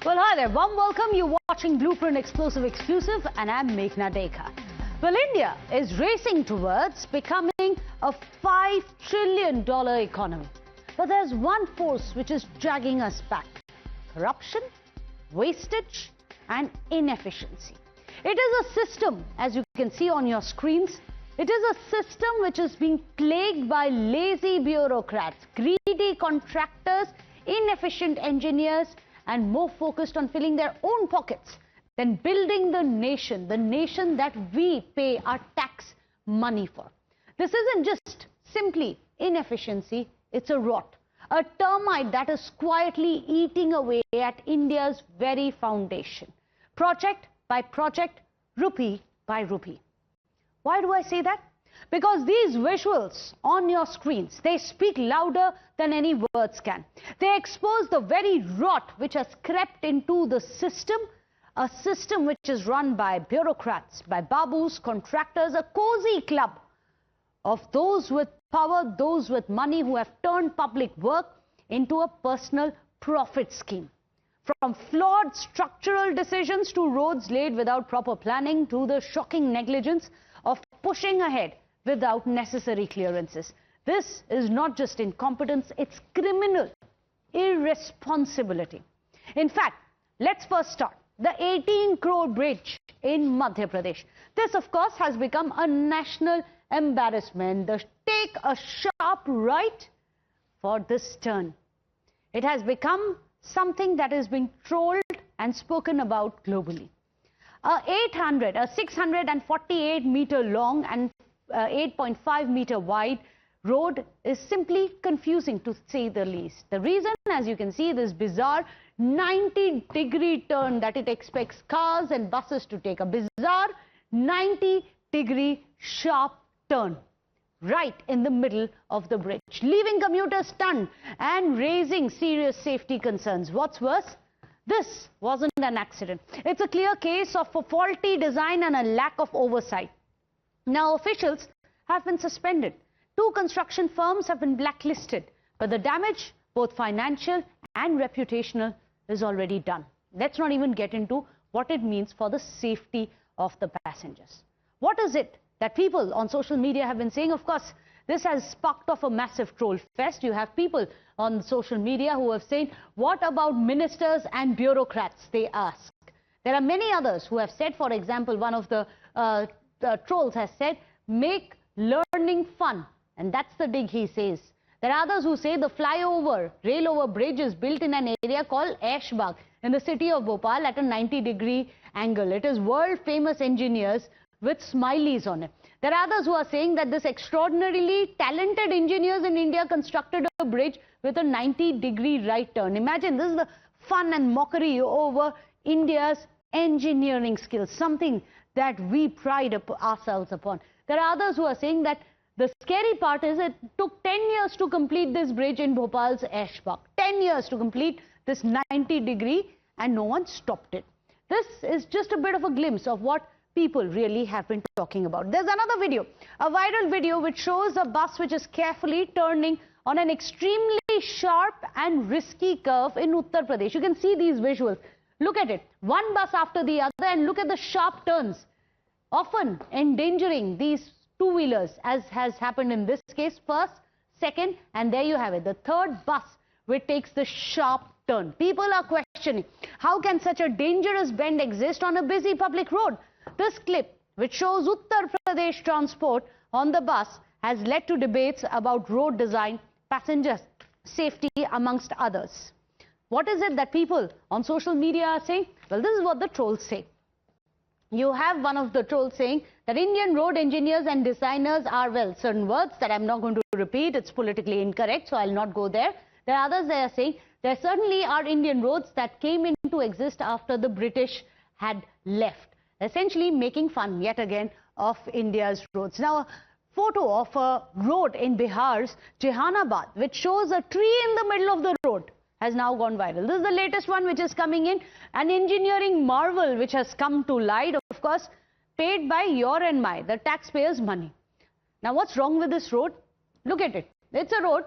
Well, hi there. Warm welcome. You're watching Blueprint Explosive Exclusive, and I'm Meghna Deka. Well, India is racing towards becoming a $5 trillion economy. But there's one force which is dragging us back: corruption, wastage, and inefficiency. It is a system, as you can see on your screens. It is a system which is being plagued by lazy bureaucrats, greedy contractors, inefficient engineers, and more focused on filling their own pockets than building the nation that we pay our tax money for. This isn't just simply inefficiency, it's a rot, a termite that is quietly eating away at India's very foundation. Project by project, rupee by rupee. Why do I say that? Because these visuals on your screens, they speak louder than any words can. They expose the very rot which has crept into the system, a system which is run by bureaucrats, by babus, contractors, a cozy club of those with power, those with money, who have turned public work into a personal profit scheme. From flawed structural decisions to roads laid without proper planning, to the shocking negligence of pushing ahead without necessary clearances. This is not just incompetence, it's criminal irresponsibility. In fact, let's first start. The 18 Crore bridge in Madhya Pradesh. This, of course, has become a national embarrassment. Take a sharp right for this turn. It has become something that is being trolled and spoken about globally. A 648 meter long and 8.5 meter wide road is simply confusing, to say the least. The reason, as you can see, this bizarre 90-degree turn that it expects cars and buses to take. A bizarre 90-degree sharp turn right in the middle of the bridge, leaving commuters stunned and raising serious safety concerns. What's worse, this wasn't an accident. It's a clear case of a faulty design and a lack of oversight. Now, officials have been suspended. 2 construction firms have been blacklisted. But the damage, both financial and reputational, is already done. Let's not even get into what it means for the safety of the passengers. What is it that people on social media have been saying? Of course, this has sparked off a massive troll fest. You have people on social media who have said, what about ministers and bureaucrats, they ask. There are many others who have said, for example, one of the trolls has said, make learning fun. And that's the dig, he says. There are others who say the rail-over bridge is built in an area called Ashbagh in the city of Bhopal at a 90-degree angle. It is world-famous engineers with smileys on it. There are others who are saying that this extraordinarily talented engineers in India constructed a bridge with a 90-degree right turn. Imagine, this is the fun and mockery over India's engineering skills, something that we pride ourselves upon. There are others who are saying that the scary part is it took 10 years to complete this bridge in Bhopal's Ashbagh. 10 years to complete this 90-degree, and no one stopped it. This is just a bit of a glimpse of what people really have been talking about. There's another video, a viral video, which shows a bus which is carefully turning on an extremely sharp and risky curve in Uttar Pradesh. You can see these visuals. Look at it. One bus after the other, and look at the sharp turns, often endangering these two-wheelers, as has happened in this case. First, second, and there you have it, the third bus which takes the sharp turn. People are questioning, how can such a dangerous bend exist on a busy public road? This clip, which shows Uttar Pradesh transport on the bus, has led to debates about road design, passenger safety, amongst others. What is it that people on social media are saying? Well, this is what the trolls say. You have one of the trolls saying that Indian road engineers and designers are, well, certain words that I'm not going to repeat. It's politically incorrect, so I'll not go there. There are others that are saying there certainly are Indian roads that came into exist after the British had left, essentially making fun yet again of India's roads. Now, a photo of a road in Bihar's Jehanabad, which shows a tree in the middle of the road, has now gone viral. This is the latest one which is coming in, an engineering marvel which has come to light, of course, paid by your and my, the taxpayers' money. Now, what's wrong with this road? Look at it. It's a road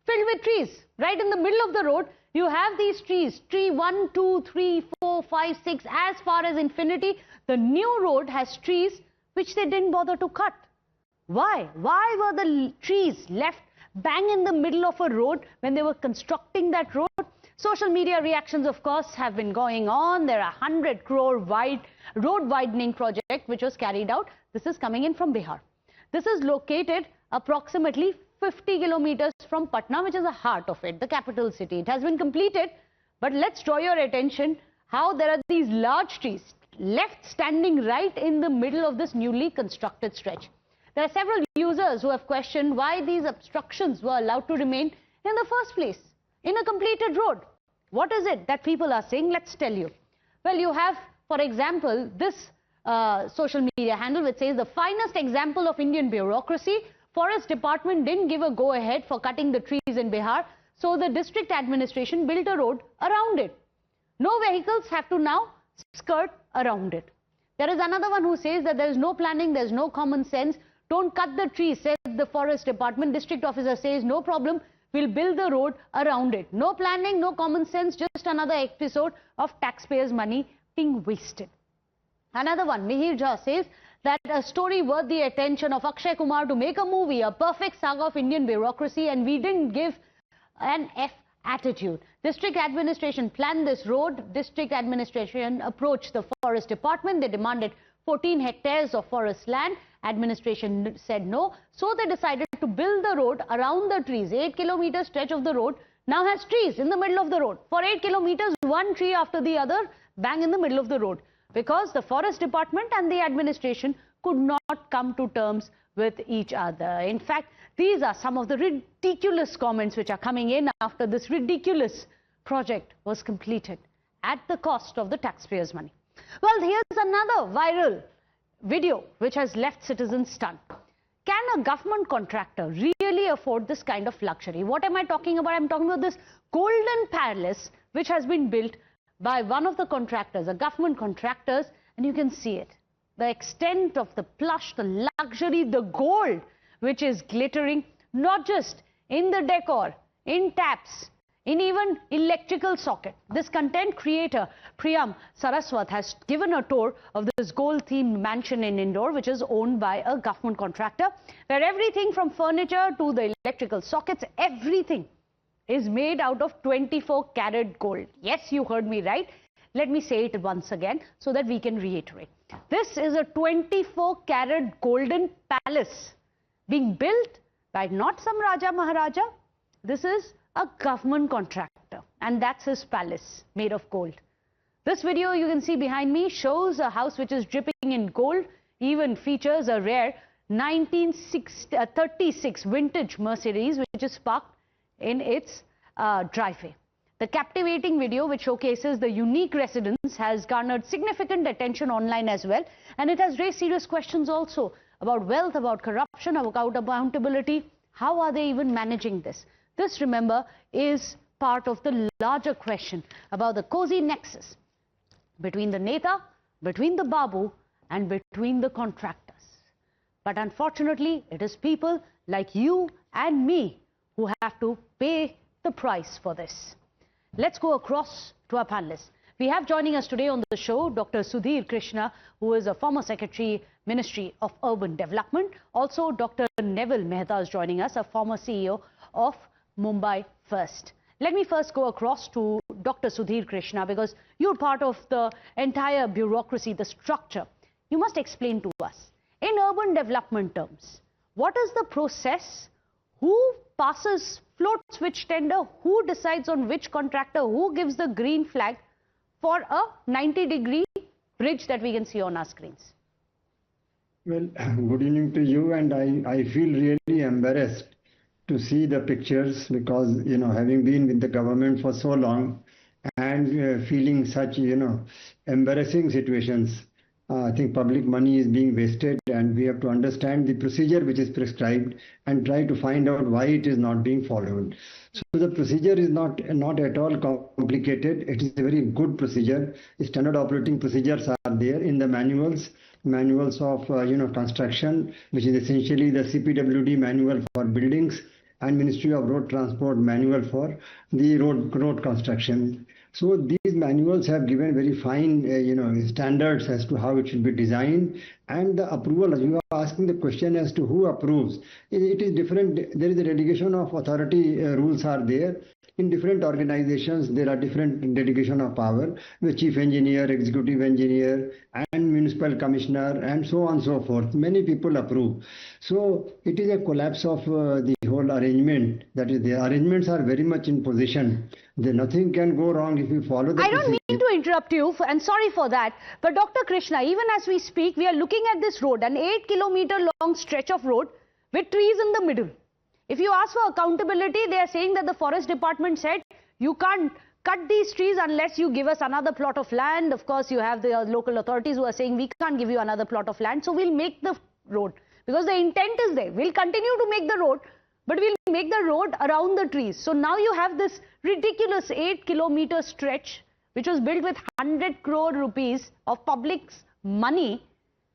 filled with trees. Right in the middle of the road, You have these trees, tree 1, 2, 3, 4, 5, 6, as far as infinity. The new road has trees which they didn't bother to cut. Why? Why were the trees left bang in the middle of a road when they were constructing that road? Social media reactions, of course, have been going on. There are 100 crore road widening project which was carried out. This is coming in from Bihar. This is located approximately 50 kilometers from Patna, which is the heart of it, the capital city. It has been completed, but let's draw your attention how there are these large trees left standing right in the middle of this newly constructed stretch. There are several users who have questioned why these obstructions were allowed to remain in the first place in a completed road. What is it that people are saying? Let's tell you. Well, you have, for example, this social media handle which says the finest example of Indian bureaucracy. Forest department didn't give a go-ahead for cutting the trees in Bihar, so the district administration built a road around it. No vehicles have to now skirt around it. There is another one who says that there is no planning, there is no common sense. Don't cut the trees, said the forest department. District officer says no problem, we'll build the road around it. No planning, no common sense, just another episode of taxpayers' money being wasted. Another one, Mihir Jha, says that a story worth the attention of Akshay Kumar to make a movie, a perfect saga of Indian bureaucracy, and we didn't give an F attitude. District administration planned this road. District administration approached the forest department. They demanded 14 hectares of forest land. Administration said no. So they decided to build the road around the trees. 8 kilometer stretch of the road now has trees in the middle of the road. For 8 kilometers, one tree after the other, bang in the middle of the road. Because the forest department and the administration could not come to terms with each other. In fact, these are some of the ridiculous comments which are coming in after this ridiculous project was completed at the cost of the taxpayers' money. Well, here's another viral video which has left citizens stunned. Can a government contractor really afford this kind of luxury? What am I talking about? I'm talking about this golden palace which has been built by one of the contractors, a government contractors, and you can see it. The extent of the plush, the luxury, the gold which is glittering, not just in the decor, in taps, in even electrical socket. This content creator, Priyam Saraswat, has given a tour of this gold-themed mansion in Indore, which is owned by a government contractor, where everything from furniture to the electrical sockets, everything is made out of 24-carat gold. Yes, you heard me right. Let me say it once again so that we can reiterate. This is a 24-carat golden palace being built by not some Raja Maharaja. This is a government contractor, and that's his palace made of gold. This video you can see behind me shows a house which is dripping in gold, even features a rare 1936 vintage Mercedes which is parked in its driveway. The captivating video, which showcases the unique residence, has garnered significant attention online as well, and it has raised serious questions also about wealth, about corruption, about accountability. How are they even managing this? This, remember, is part of the larger question about the cozy nexus between the Neta, between the Babu, and between the contractors. But unfortunately, it is people like you and me who have to pay the price for this. Let's go across to our panelists. We have joining us today on the show Dr. Sudhir Krishna, who is a former Secretary, Ministry of Urban Development. Also, Dr. Neville Mehta is joining us, a former CEO of Mumbai First. Let me first go across to Dr. Sudhir Krishna, because you're part of the entire bureaucracy, the structure. You must explain to us, in urban development terms, what is the process? Who passes, floats which tender? Who decides on which contractor? Who gives the green flag for a 90-degree bridge that we can see on our screens? Well, good evening to you, and I feel really embarrassed to see the pictures because, having been with the government for so long and feeling such, embarrassing situations. I think public money is being wasted, and we have to understand the procedure which is prescribed and try to find out why it is not being followed. So the procedure is not at all complicated. It is a very good procedure. Standard operating procedures are there in the manuals of construction, which is essentially the CPWD manual for buildings, and Ministry of Road Transport manual for the road construction. So these manuals have given very fine, standards as to how it should be designed, and the approval. You are asking the question as to who approves. It is different. There is a delegation of authority rules are there. In different organizations, there are different delegation of power. The chief engineer, executive engineer, and municipal commissioner, and so on and so forth. Many people approve. So it is a collapse of the whole arrangement. That is, the arrangements are very much in position. Nothing can go wrong if you follow the I don't mean to interrupt you, and sorry for that. But Dr. Krishna, even as we speak, we are looking at this road, an 8-kilometer long stretch of road with trees in the middle. If you ask for accountability, they are saying that the forest department said you can't cut these trees unless you give us another plot of land. Of course, you have the local authorities who are saying we can't give you another plot of land, so we'll make the road. Because the intent is there. We'll continue to make the road, but we'll make the road around the trees. So now you have this ridiculous 8-kilometer stretch which was built with 100 crore rupees of public's money,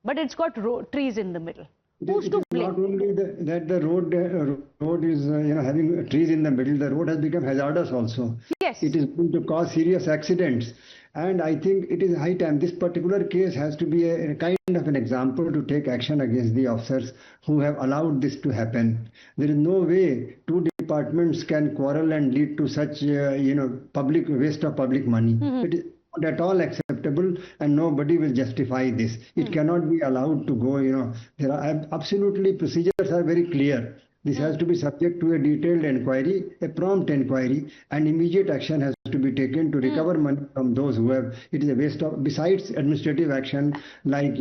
but it's got trees in the middle. Who's to blame? Not only that the road is having trees in the middle, the road has become hazardous also. Yes. It is going to cause serious accidents. And I think it is high time. This particular case has to be a kind of an example to take action against the officers who have allowed this to happen. There is no way two departments can quarrel and lead to such public waste of public money. It is not at all acceptable, and nobody will justify this. It cannot be allowed to go. There are absolutely, procedures are very clear. This has to be subject to a detailed inquiry, a prompt inquiry, and immediate action has to be taken to recover money from those who have. It is a waste of, besides administrative action, like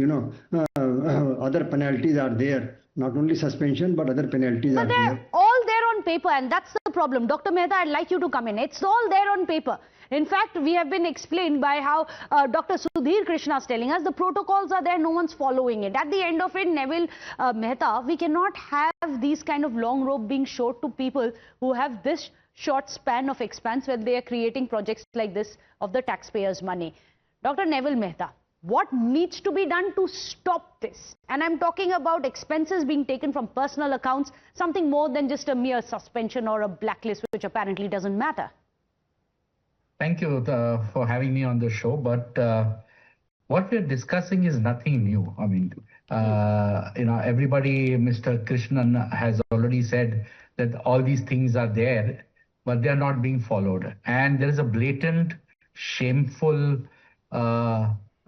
other penalties are there. Not only suspension, but other penalties are there. But they're all there on paper, and that's the problem. Dr. Mehta, I'd like you to come in. It's all there on paper. In fact, we have been explained by how Dr. Sudhir Krishna is telling us the protocols are there, no one's following it. At the end of it, Neville Mehta, we cannot have these kind of long rope being showed to people who have this short span of expanse when they are creating projects like this of the taxpayers' money. Dr. Neville Mehta, what needs to be done to stop this? And I'm talking about expenses being taken from personal accounts, something more than just a mere suspension or a blacklist, which apparently doesn't matter. Thank you for having me on the show. But what we're discussing is nothing new. I mean, everybody, Mr. Krishnan has already said that all these things are there, but they are not being followed. And there is a blatant, shameful,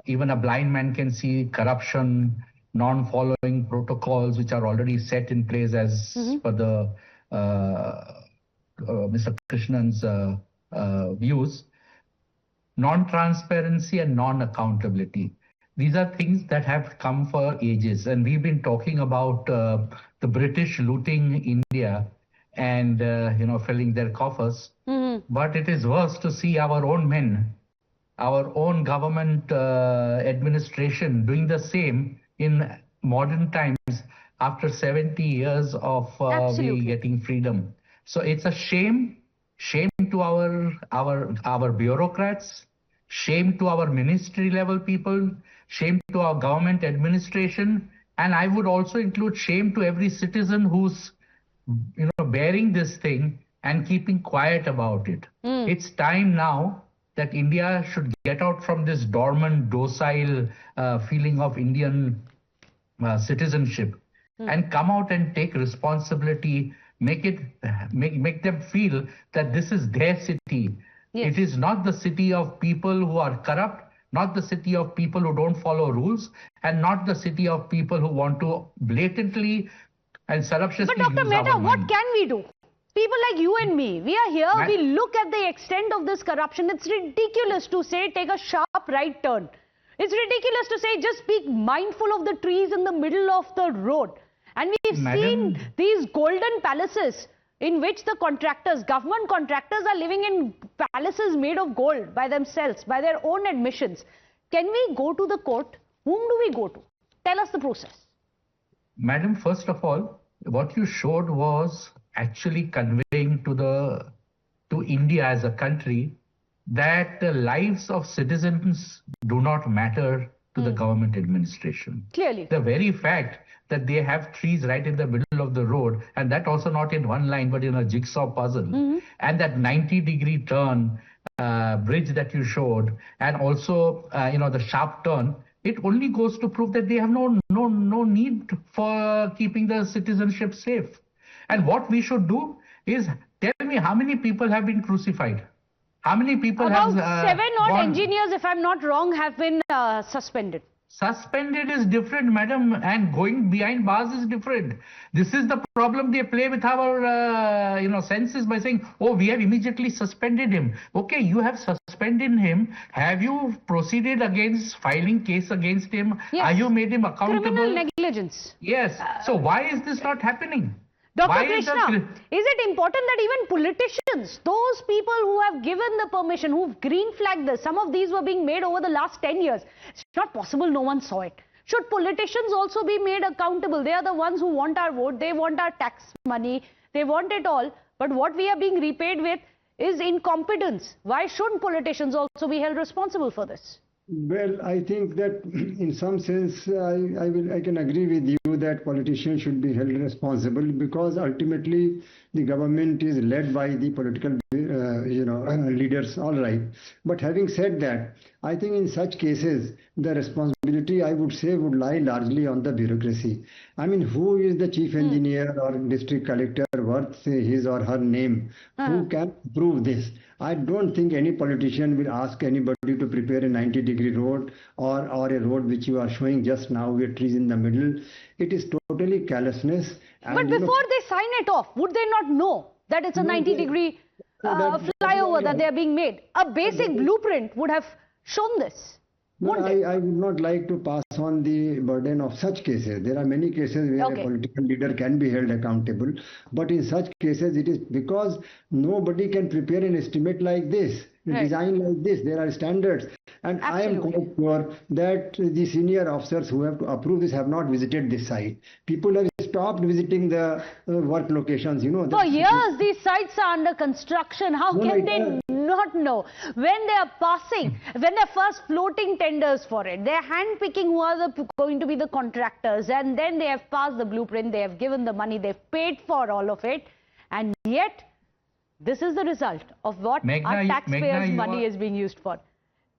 even a blind man can see corruption, non-following protocols which are already set in place as per the Mr. Krishnan's views, non-transparency and non-accountability. These are things that have come for ages, and we've been talking about the British looting India and filling their coffers. But it is worse to see our own men, our own government administration doing the same in modern times after 70 years of we getting freedom. So it's a shame. Shame to our bureaucrats, shame to our ministry level people, shame to our government administration, and I would also include shame to every citizen who's bearing this thing and keeping quiet about it. It's time now that India should get out from this dormant, docile feeling of Indian citizenship and come out and take responsibility. Make them feel that this is their city. Yes. It is not the city of people who are corrupt, not the city of people who don't follow rules, and not the city of people who want to blatantly and surreptitiously use our money. But Dr. Mehta, what can we do? People like you and me, we are here, we look at the extent of this corruption. It's ridiculous to say take a sharp right turn. It's ridiculous to say just be mindful of the trees in the middle of the road. And we've seen these golden palaces in which the contractors, government contractors, are living in palaces made of gold by themselves, by their own admissions. Can we go to the court? Whom do we go to? Tell us the process. Madam, first of all, what you showed was actually conveying to India as a country that the lives of citizens do not matter to the government administration. Clearly. The very fact that they have trees right in the middle of the road, and that also not in one line, but in a jigsaw puzzle, and that 90-degree turn bridge that you showed, and also, the sharp turn, it only goes to prove that they have no need for keeping the citizenship safe. And what we should do is, tell me how many people have been crucified? How many people About have 7 odd engineers, if I'm not wrong, have been suspended. Suspended is different, madam, and going behind bars is different. This is the problem they play with our, senses by saying, oh, we have immediately suspended him. Okay, you have suspended him. Have you proceeded against filing case against him? Yes. Are you made him accountable? Criminal negligence. Yes. So why is this not happening? Dr. Krishna, is it important that even politicians, those people who have given the permission, who've green flagged this, some of these were being made over the last 10 years. It's not possible no one saw it. Should politicians also be made accountable? They are the ones who want our vote, they want our tax money, they want it all. But what we are being repaid with is incompetence. Why shouldn't politicians also be held responsible for this? Well, I think that in some sense, I can agree with you that politicians should be held responsible, because ultimately the government is led by the political, leaders, all right. But having said that, I think in such cases, the responsibility, I would say, would lie largely on the bureaucracy. I mean, who is the chief engineer or district collector worth his or her name? Who can prove this? I don't think any politician will ask anybody to prepare a 90-degree road or a road which you are showing just now with trees in the middle. It is totally callousness. But before they sign it off, would they not know that it's a 90-degree flyover that they are being made? A basic blueprint would have shown this. No, I would not like to pass on the burden of such cases. There are many cases where a political leader can be held accountable. But in such cases, it is because nobody can prepare an estimate like this, design like this. There are standards. And I am quite sure that the senior officers who have to approve this have not visited this site. People have stopped visiting the work locations, For years, these sites are under construction. How can they not know? When they are passing, when they're first floating tenders for it, they're handpicking who are going to be the contractors, and then they have passed the blueprint, they have given the money, they've paid for all of it, and yet this is the result of what our taxpayers' money is being used for.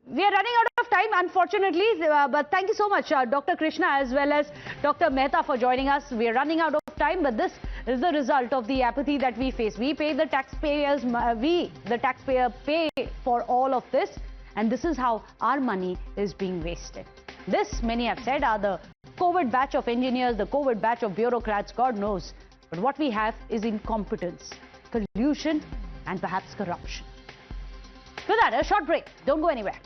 We are running out of time, unfortunately, but thank you so much, Dr. Krishna, as well as Dr. Mehta, for joining us. We are running out of time, but this is the result of the apathy that we face. We pay the taxpayers, the taxpayer, pay for all of this, and this is how our money is being wasted. This, many have said, are the COVID batch of engineers, the COVID batch of bureaucrats, God knows. But what we have is incompetence, collusion, and perhaps corruption. With that, a short break. Don't go anywhere.